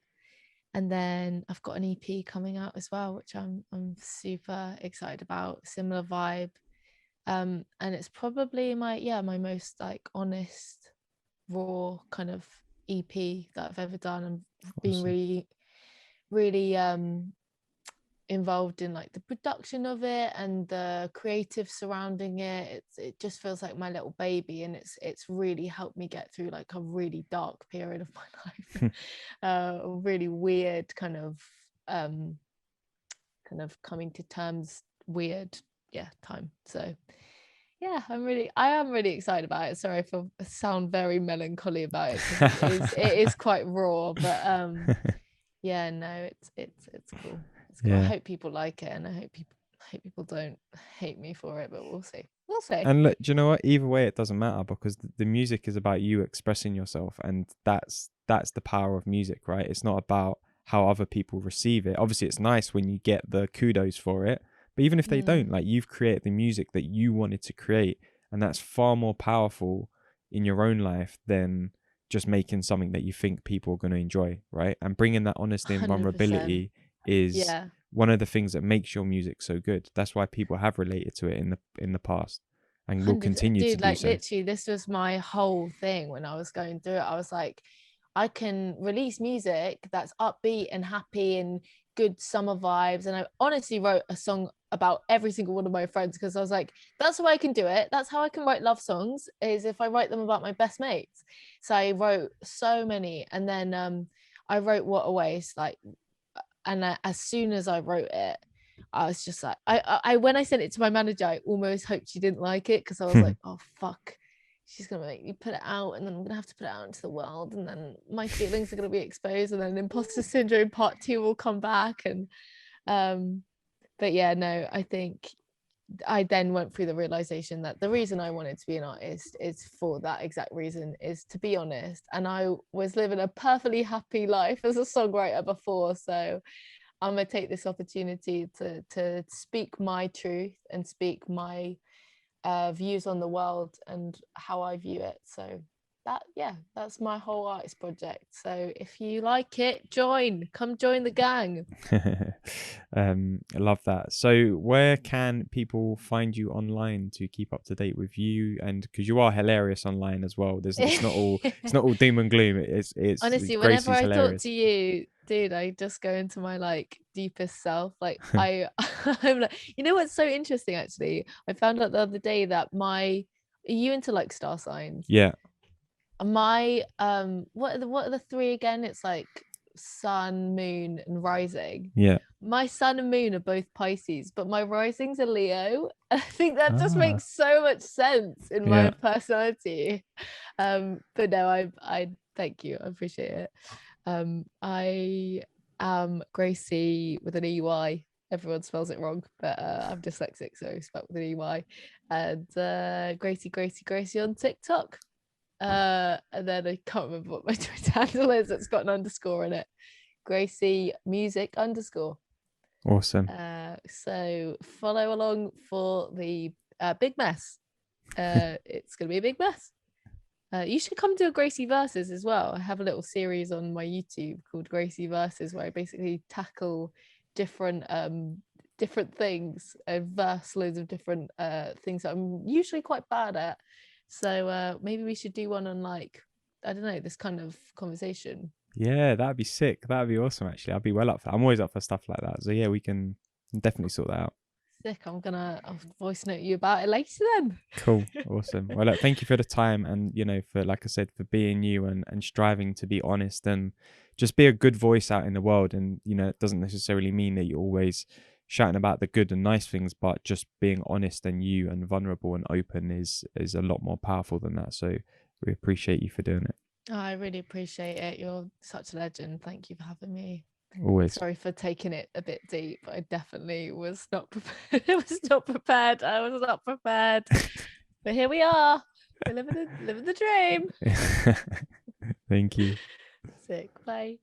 And then I've got an EP coming out as well, which I'm super excited about. Similar vibe. And it's probably my most like honest, raw kind of EP that I've ever done, and been Awesome. really involved in like the production of it and the creative surrounding it. It just feels like my little baby, and it's really helped me get through like a really dark period of my life. A really weird kind of coming to terms weird time. So yeah, I am really excited about it. Sorry if I sound very melancholy about it, because it is quite raw, but yeah, no, it's cool. It's cool. I Yeah. hope people like it, and I hope people don't hate me for it, but we'll see. We'll see. And look, do you know what? Either way, it doesn't matter, because the music is about you expressing yourself, and that's the power of music, right? It's not about how other people receive it. Obviously, it's nice when you get the kudos for it, but even if they don't, like, you've created the music that you wanted to create, and that's far more powerful in your own life than just making something that you think people are going to enjoy, right? And bringing that honesty and 100%. vulnerability is Yeah. one of the things that makes your music so good. That's why people have related to it in the past and will 100%. continue to Dude, do like so. literally, this was my whole thing when I was going through it. I was like, I can release music that's upbeat and happy and good summer vibes. And I honestly wrote a song about every single one of my friends, because I was like, that's how I can do it. That's how I can write love songs, is if I write them about my best mates. So I wrote so many. And then I wrote What a Waste, like, and as soon as I wrote it, I was just like, I when I sent it to my manager, I almost hoped she didn't like it, because I was like, oh fuck, she's gonna make me put it out, and then I'm gonna have to put it out into the world, and then my feelings are gonna be exposed, and then imposter syndrome part 2 will come back. And but yeah, no, I think I then went through the realization that the reason I wanted to be an artist is for that exact reason, is to be honest. And I was living a perfectly happy life as a songwriter before. So I'm gonna take this opportunity to speak my truth and speak my views on the world and how I view it. So that's my whole artist project. So if you like it, come join the gang. I love that. So where can people find you online to keep up to date with you? And because you are hilarious online as well, it's not all doom and gloom. It's Honestly, whenever Gracey's I talk hilarious. to you, dude, I just go into my like deepest self. Like I'm like, you know what's so interesting actually? I found out the other day that are you into like star signs? Yeah, My what are the three again? It's like sun, moon, and rising. yeah. My sun and moon are both Pisces, but my rising's a Leo. I think that just Ah, makes so much sense in my yeah. personality. But no, I thank you. I appreciate it. I am Gracey with an EY. Everyone spells it wrong, but I'm dyslexic, so it's spelled with an EY. And Gracey on TikTok. And then I can't remember what my Twitter handle is. It's got an underscore in it. Gracey music underscore. Awesome. So follow along for the big mess. It's gonna be a big mess. You should come to a Gracey Versus as well. I have a little series on my YouTube called Gracey Versus, where I basically tackle different things and verse loads of different things that I'm usually quite bad at. So maybe we should do one on like, I don't know, this kind of conversation. Yeah, that'd be sick. That'd be awesome. Actually, I'd be well up for. I'm always up for stuff like that. So yeah, we can definitely sort that out. Sick. I'll voice note you about it later then. Cool. Awesome. Well, look, thank you for the time, and for, like I said, for being you and striving to be honest and just be a good voice out in the world. And it doesn't necessarily mean that you're always shouting about the good and nice things, but just being honest and you and vulnerable and open is a lot more powerful than that. So we appreciate you for doing it. Oh, I really appreciate it. You're such a legend. Thank you for having me. Always. Sorry for taking it a bit deep. I definitely was not prepared. I was not prepared. I was not prepared. But here we are. We're living the dream. Thank you. Sick. Bye.